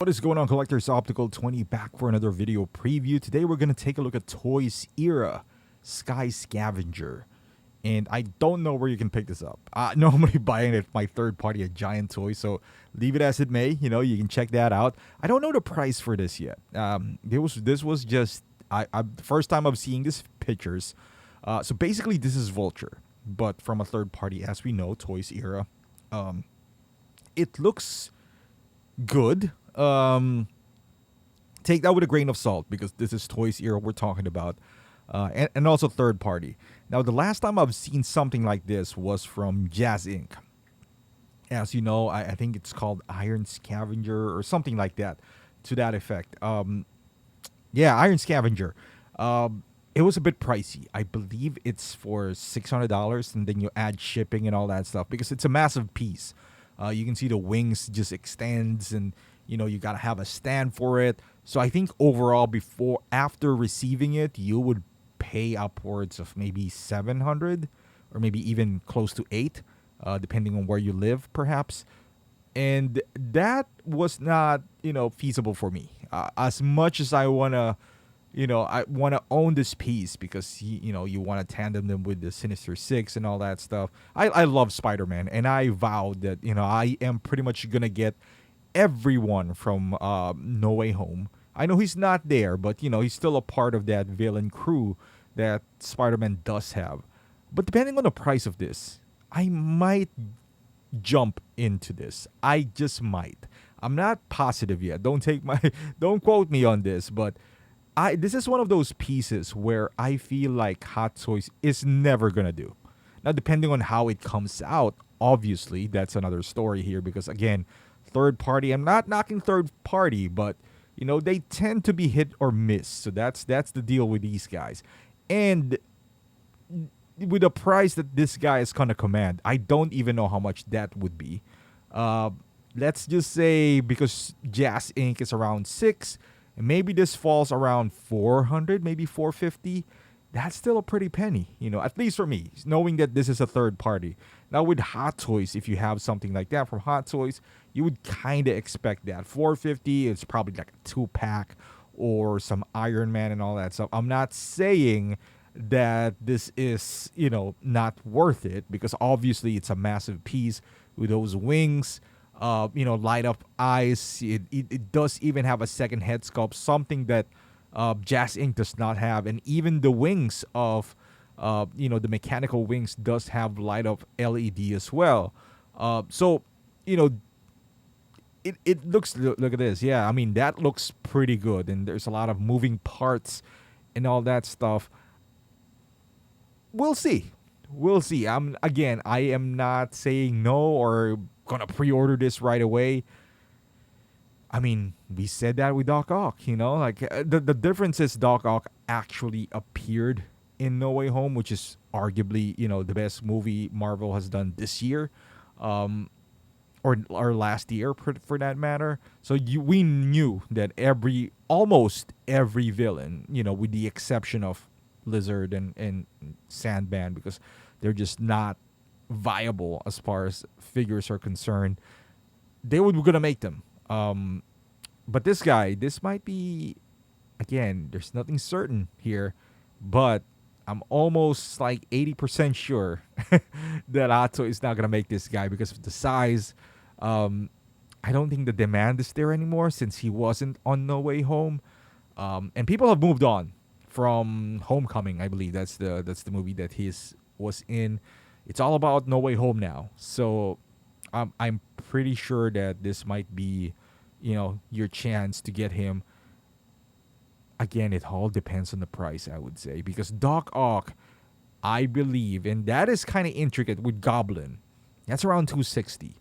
What is going on, collectors? Optical 20 back for another video preview. Today we're going to take a look at Toys Era Sky Scavenger. And I don't know where you can pick this up. Normally buying it my third party at Giant Toys, so leave it as it may. You know, you can check that out. I don't know the price for this yet. This was just the first time I'm seeing these pictures. So basically this is Vulture, but from a third party, as we know, Toys Era. It looks good. Take that with a grain of salt because this is Toys Era we're talking about, and also third party. Now, the last time I've seen something like this was from Jazz Inc. As you know, I think it's called Iron Scavenger or something like that, to that effect. Yeah, Iron Scavenger. It was a bit pricey. I believe it's for $600, and then you add shipping and all that stuff because it's a massive piece. You can see the wings just extends, and you know you gotta have a stand for it. So I think overall, after receiving it, you would pay upwards of maybe $700 or maybe even close to $800, depending on where you live, perhaps. And that was not feasible for me. As much as I wanna. I want to own this piece because, you want to tandem them with the Sinister Six and all that stuff. I love Spider-Man, and I vowed that, I am pretty much going to get everyone from No Way Home. I know he's not there, but, he's still a part of that villain crew that Spider-Man does have. But depending on the price of this, I might jump into this. I just might. I'm not positive yet. Don't quote me on this, but this is one of those pieces where I feel like Hot Toys is never gonna do. Now, depending on how it comes out, obviously that's another story here because again, third party. I'm not knocking third party, but they tend to be hit or miss. So that's the deal with these guys, and with the price that this guy is gonna command, I don't even know how much that would be. Let's just say because Jazz Inc. is around 6. And maybe this falls around 400, maybe 450. That's still a pretty penny, at least for me, knowing that this is a third party. Now, with Hot Toys, if you have something like that from Hot Toys, you would kind of expect that. 450 is probably like a 2-pack or some Iron Man and all that stuff. I'm not saying that this is, not worth it because obviously it's a massive piece with those wings. Light up eyes. It does even have a second head sculpt, something that Jazz Inc. does not have, and even the wings of the mechanical wings does have light up LED as well. So it looks, look at this. Yeah, I mean that looks pretty good, and there's a lot of moving parts and all that stuff. We'll see. I am not saying no or gonna pre-order this right away. I mean, we said that with Doc Ock, the difference is Doc Ock actually appeared in No Way Home, which is arguably the best movie Marvel has done this year, or last year for that matter. So we knew that almost every villain, with the exception of Lizard and Sandman, because they're just not viable as far as figures are concerned, they were gonna make them. But this might be, again, there's nothing certain here, but I'm almost like 80% sure that Atto is not gonna make this guy because of the size. I don't think the demand is there anymore since he wasn't on No Way Home, and people have moved on from Homecoming. I believe that's the movie that he was in. It's all about No Way Home now. So I'm pretty sure that this might be, your chance to get him. Again, it all depends on the price, I would say. Because Doc Ock, I believe, and that is kind of intricate with Goblin, that's around 260.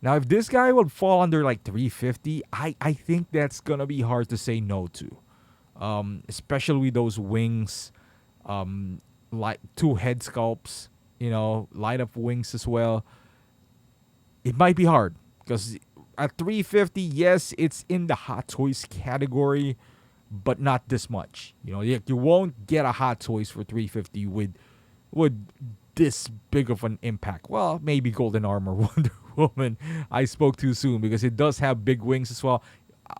Now, if this guy would fall under like 350, I think that's going to be hard to say no to. Especially with those wings, like 2 head sculpts, light up wings as well. It might be hard because at 350, yes, it's in the Hot Toys category, but not this much. You won't get a Hot Toys for 350 with this big of an impact. Well, maybe Golden Armor Wonder Woman. I spoke too soon because it does have big wings as well.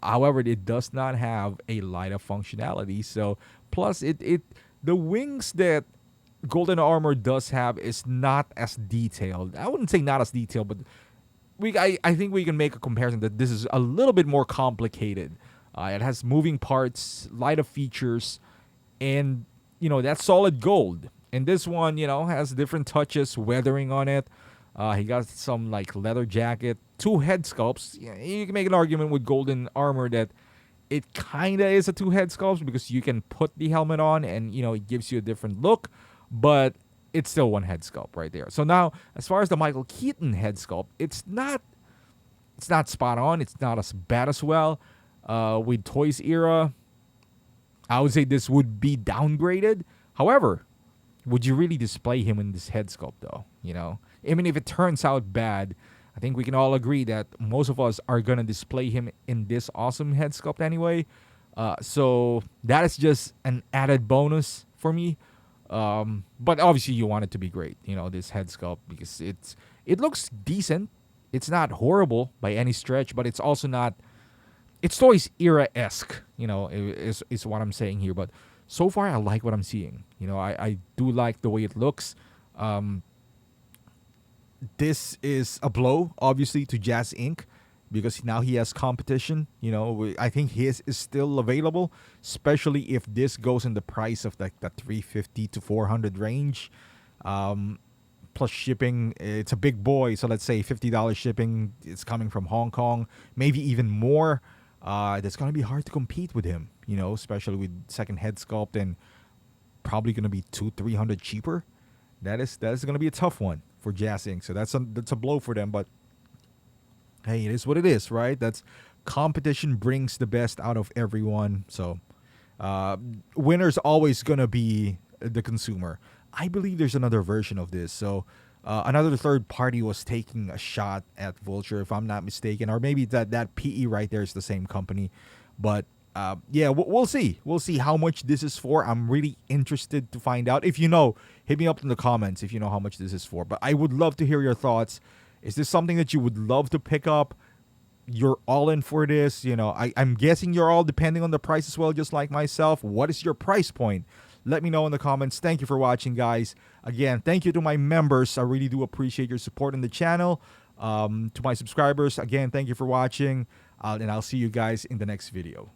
However, it does not have a light up functionality. So plus it the wings that Golden Armor does have is not as detailed. I wouldn't say not as detailed, but I think we can make a comparison that this is a little bit more complicated. It has moving parts, light up features, and that's solid gold. And this one, has different touches, weathering on it. He got some like leather jacket, two head sculpts. Yeah, you can make an argument with Golden Armor that it kind of is a two head sculpt because you can put the helmet on and it gives you a different look, but it's still one head sculpt right there. So now, as far as the Michael Keaton head sculpt, it's not spot on. It's not as bad as well. With Toys era, I would say this would be downgraded. However, would you really display him in this head sculpt though? Even if it turns out bad, I think we can all agree that most of us are gonna display him in this awesome head sculpt anyway. So that is just an added bonus for me. But obviously you want it to be great, this head sculpt, because it looks decent. It's not horrible by any stretch, but it's also not. It's Toys era-esque, is what I'm saying here. But so far, I like what I'm seeing. I do like the way it looks. This is a blow, obviously, to Jazz Inc. because now he has competition. I think his is still available, especially if this goes in the price of like the 350 to 400 range. Plus shipping, it's a big boy. So let's say $50 shipping. It's coming from Hong Kong, maybe even more. That's going to be hard to compete with him, especially with second head sculpt and probably going to be 200-300 cheaper. That is going to be a tough one for Jazz Inc. So that's a blow for them. But hey, it is what it is, right? That's competition brings the best out of everyone. So winner's always going to be the consumer. I believe there's another version of this. So another third party was taking a shot at Vulture, if I'm not mistaken, or maybe that PE right there is the same company. But yeah, we'll see. We'll see how much this is for. I'm really interested to find out. If you know, hit me up in the comments if you know how much this is for. But I would love to hear your thoughts. Is this something that you would love to pick up? You're all in for this. I'm guessing you're all depending on the price as well, just like myself. What is your price point? Let me know in the comments. Thank you for watching, guys. Again, thank you to my members. I really do appreciate your support in the channel. To my subscribers, again, thank you for watching. And I'll see you guys in the next video.